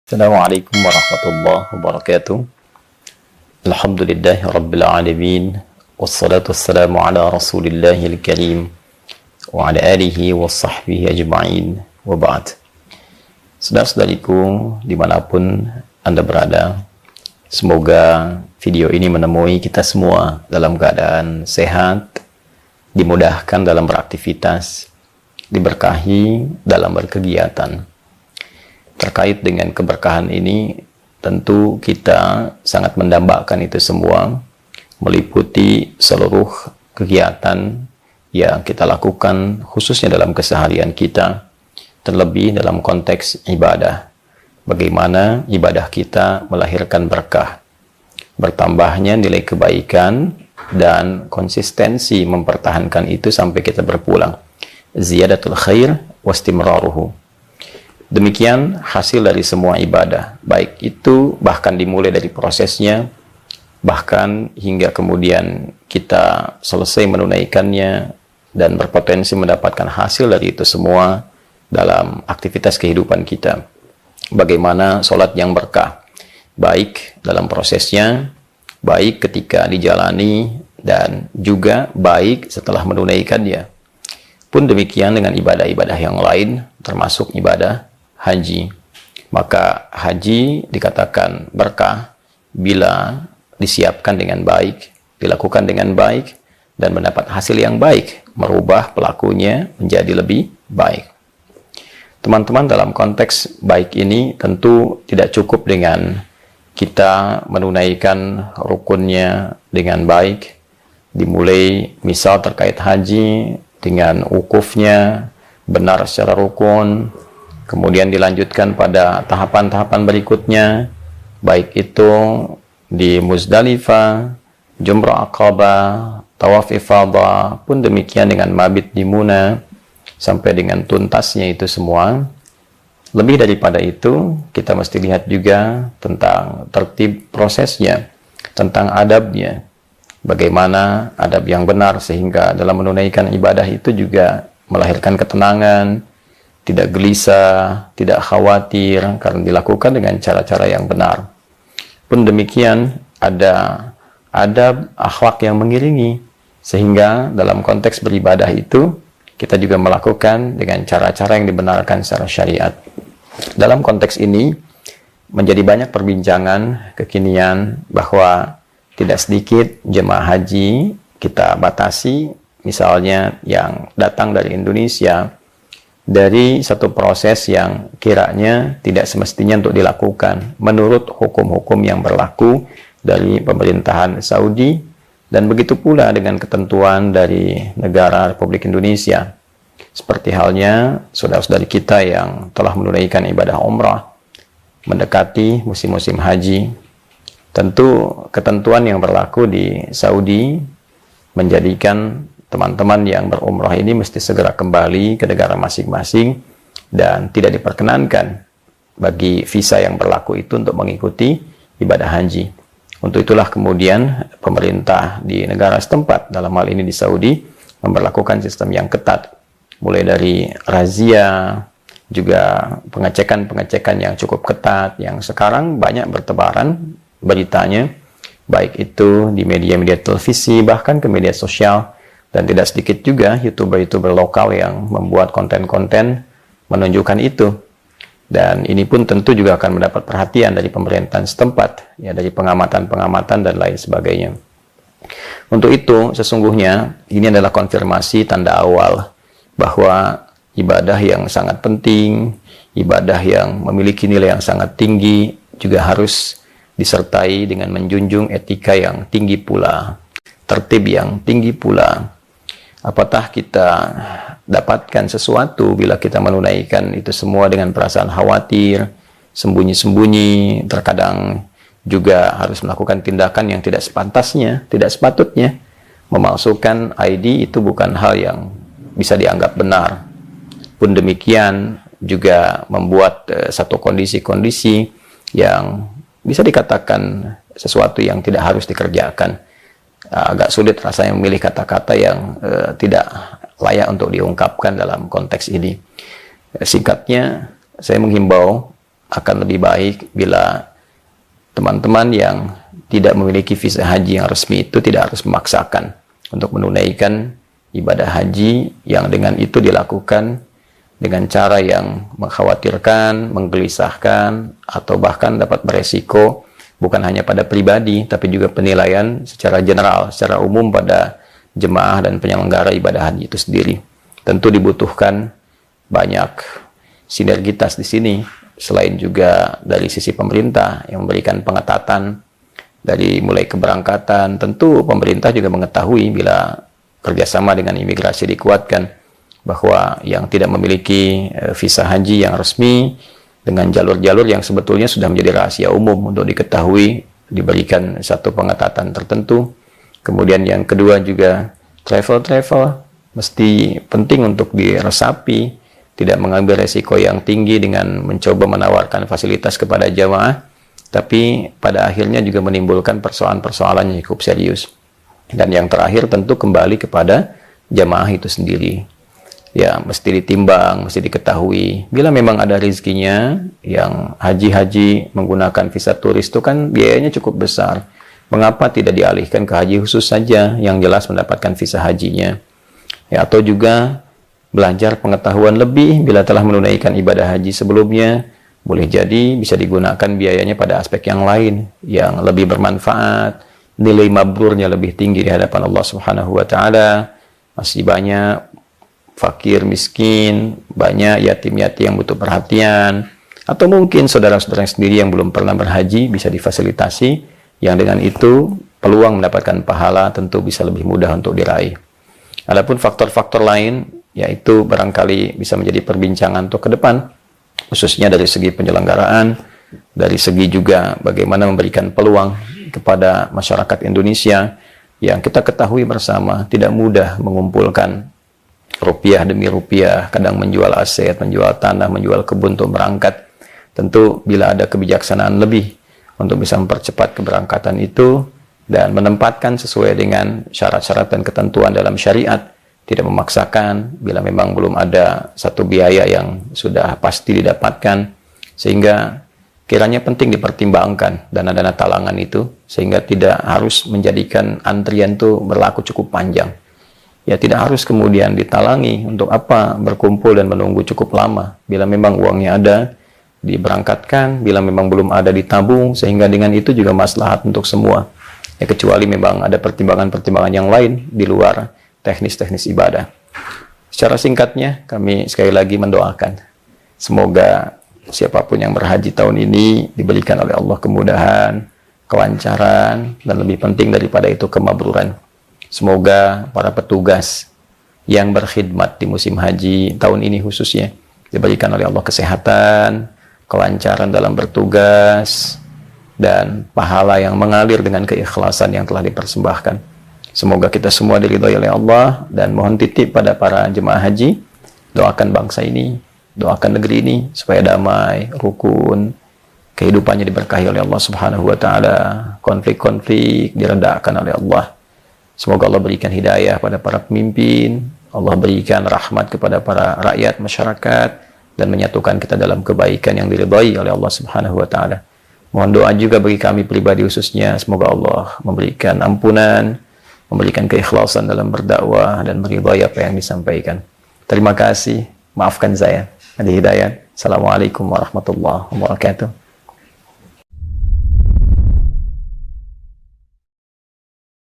Assalamualaikum warahmatullahi wabarakatuh. Alhamdulillahi rabbil alamin. Wassalatu wassalamu ala rasulillahil karim wa ala alihi wa sahbihi ajma'in wa ba'd. Saudara-saudariku dimanapun Anda berada, semoga video ini menemui kita semua dalam keadaan sehat, dimudahkan dalam beraktivitas, diberkahi dalam berkegiatan. Terkait dengan keberkahan ini, tentu kita sangat mendambakan itu semua, meliputi seluruh kegiatan yang kita lakukan, khususnya dalam keseharian kita, terlebih dalam konteks ibadah. Bagaimana ibadah kita melahirkan berkah, bertambahnya nilai kebaikan, dan konsistensi mempertahankan itu sampai kita berpulang. Ziyadatul khair wastimraruhu. Demikian hasil dari semua ibadah, baik itu bahkan dimulai dari prosesnya, bahkan hingga kemudian kita selesai menunaikannya dan berpotensi mendapatkan hasil dari itu semua dalam aktivitas kehidupan kita. Bagaimana sholat yang berkah, baik dalam prosesnya, baik ketika dijalani, dan juga baik setelah menunaikannya. Pun demikian dengan ibadah-ibadah yang lain, termasuk ibadah haji. Maka haji dikatakan berkah bila disiapkan dengan baik, dilakukan dengan baik, dan mendapat hasil yang baik, merubah pelakunya menjadi lebih baik. Teman-teman, dalam konteks baik ini tentu tidak cukup dengan kita menunaikan rukunnya dengan baik, dimulai misal terkait haji dengan wukufnya benar secara rukun, kemudian dilanjutkan pada tahapan-tahapan berikutnya, baik itu di Muzdalifah, Jumrah Aqabah, Tawaf Ifadah, pun demikian dengan mabit di Muna, sampai dengan tuntasnya itu semua. Lebih daripada itu, kita mesti lihat juga tentang tertib prosesnya, tentang adabnya, bagaimana adab yang benar sehingga dalam menunaikan ibadah itu juga melahirkan ketenangan, tidak gelisah, tidak khawatir, karena dilakukan dengan cara-cara yang benar. Pun demikian, ada adab akhlak yang mengiringi, sehingga dalam konteks beribadah itu, kita juga melakukan dengan cara-cara yang dibenarkan secara syariat. Dalam konteks ini, menjadi banyak perbincangan kekinian bahwa tidak sedikit jemaah haji kita batasi, misalnya yang datang dari Indonesia, dari satu proses yang kiranya tidak semestinya untuk dilakukan menurut hukum-hukum yang berlaku dari pemerintahan Saudi, dan begitu pula dengan ketentuan dari negara Republik Indonesia. Seperti halnya saudara-saudari kita yang telah menunaikan ibadah umrah mendekati musim-musim haji, tentu ketentuan yang berlaku di Saudi menjadikan teman-teman yang berumrah ini mesti segera kembali ke negara masing-masing dan tidak diperkenankan bagi visa yang berlaku itu untuk mengikuti ibadah haji. Untuk itulah kemudian pemerintah di negara setempat, dalam hal ini di Saudi, memberlakukan sistem yang ketat, mulai dari razia, juga pengecekan-pengecekan yang cukup ketat, yang sekarang banyak bertebaran beritanya, baik itu di media-media televisi, bahkan ke media sosial. Dan tidak sedikit juga YouTuber-YouTuber lokal yang membuat konten-konten menunjukkan itu. Dan ini pun tentu juga akan mendapat perhatian dari pemerintahan setempat, ya, dari pengamatan-pengamatan dan lain sebagainya. Untuk itu, sesungguhnya ini adalah konfirmasi tanda awal bahwa ibadah yang sangat penting, ibadah yang memiliki nilai yang sangat tinggi, juga harus disertai dengan menjunjung etika yang tinggi pula, tertib yang tinggi pula. Apatah kita dapatkan sesuatu bila kita menunaikan itu semua dengan perasaan khawatir, sembunyi-sembunyi, terkadang juga harus melakukan tindakan yang tidak sepantasnya, tidak sepatutnya. Memalsukan ID itu bukan hal yang bisa dianggap benar. Pun demikian juga membuat satu kondisi-kondisi yang bisa dikatakan sesuatu yang tidak harus dikerjakan. Agak sulit rasanya memilih kata-kata yang tidak layak untuk diungkapkan dalam konteks ini. Singkatnya, saya menghimbau akan lebih baik bila teman-teman yang tidak memiliki visa haji yang resmi itu tidak harus memaksakan untuk menunaikan ibadah haji yang dengan itu dilakukan dengan cara yang mengkhawatirkan, menggelisahkan, atau bahkan dapat beresiko bukan hanya pada pribadi, tapi juga penilaian secara general, secara umum pada jemaah dan penyelenggara ibadah haji itu sendiri. Tentu dibutuhkan banyak sinergitas di sini, selain juga dari sisi pemerintah yang memberikan pengetatan dari mulai keberangkatan. Tentu pemerintah juga mengetahui bila kerjasama dengan imigrasi dikuatkan, bahwa yang tidak memiliki visa haji yang resmi dengan jalur-jalur yang sebetulnya sudah menjadi rahasia umum untuk diketahui, diberikan satu pengetatan tertentu. Kemudian yang kedua juga travel mesti penting untuk diresapi, tidak mengambil resiko yang tinggi dengan mencoba menawarkan fasilitas kepada jamaah, tapi pada akhirnya juga menimbulkan persoalan-persoalan yang cukup serius. Dan yang terakhir tentu kembali kepada jamaah itu sendiri. Ya, mesti ditimbang, mesti diketahui. Bila memang ada rezekinya, yang haji-haji menggunakan visa turis itu kan biayanya cukup besar. Mengapa tidak dialihkan ke haji khusus saja yang jelas mendapatkan visa hajinya? Ya, atau juga belajar pengetahuan lebih bila telah menunaikan ibadah haji sebelumnya, boleh jadi bisa digunakan biayanya pada aspek yang lain, yang lebih bermanfaat, nilai mabrurnya lebih tinggi di hadapan Allah Subhanahu wa Ta'ala. Masih banyak fakir, miskin, banyak yatim-yatim yang butuh perhatian, atau mungkin saudara-saudara sendiri yang belum pernah berhaji bisa difasilitasi, yang dengan itu peluang mendapatkan pahala tentu bisa lebih mudah untuk diraih. Adapun faktor-faktor lain, yaitu barangkali bisa menjadi perbincangan untuk ke depan, khususnya dari segi penyelenggaraan, dari segi juga bagaimana memberikan peluang kepada masyarakat Indonesia, yang kita ketahui bersama tidak mudah mengumpulkan rupiah demi rupiah, kadang menjual aset, menjual tanah, menjual kebun untuk berangkat. Tentu bila ada kebijaksanaan lebih untuk bisa mempercepat keberangkatan itu dan menempatkan sesuai dengan syarat-syarat dan ketentuan dalam syariat, tidak memaksakan bila memang belum ada satu biaya yang sudah pasti didapatkan, sehingga kiranya penting dipertimbangkan dana-dana talangan itu, sehingga tidak harus menjadikan antrian itu berlaku cukup panjang. Ya, tidak harus kemudian ditalangi. Untuk apa berkumpul dan menunggu cukup lama? Bila memang uangnya ada, diberangkatkan. Bila memang belum ada, ditabung. Sehingga dengan itu juga maslahat untuk semua. Ya, kecuali memang ada pertimbangan-pertimbangan yang lain di luar teknis-teknis ibadah. Secara singkatnya, kami sekali lagi mendoakan. Semoga siapapun yang berhaji tahun ini diberikan oleh Allah kemudahan, kelancaran, dan lebih penting daripada itu kemabruran. Semoga para petugas yang berkhidmat di musim haji tahun ini khususnya diberikan oleh Allah kesehatan, kelancaran dalam bertugas, dan pahala yang mengalir dengan keikhlasan yang telah dipersembahkan. Semoga kita semua diridhai oleh Allah, dan mohon titip pada para jemaah haji, doakan bangsa ini, doakan negeri ini supaya damai, rukun, kehidupannya diberkahi oleh Allah Subhanahu wa Ta'ala, konflik-konflik diredakan oleh Allah. Semoga Allah berikan hidayah pada para pemimpin, Allah berikan rahmat kepada para rakyat masyarakat, dan menyatukan kita dalam kebaikan yang diridhai oleh Allah Subhanahu wa Ta'ala. Mohon doa juga bagi kami pribadi khususnya, semoga Allah memberikan ampunan, memberikan keikhlasan dalam berdakwah, dan meridhai apa yang disampaikan. Terima kasih, maafkan saya. Adi Hidayat. Assalamualaikum warahmatullahi wabarakatuh.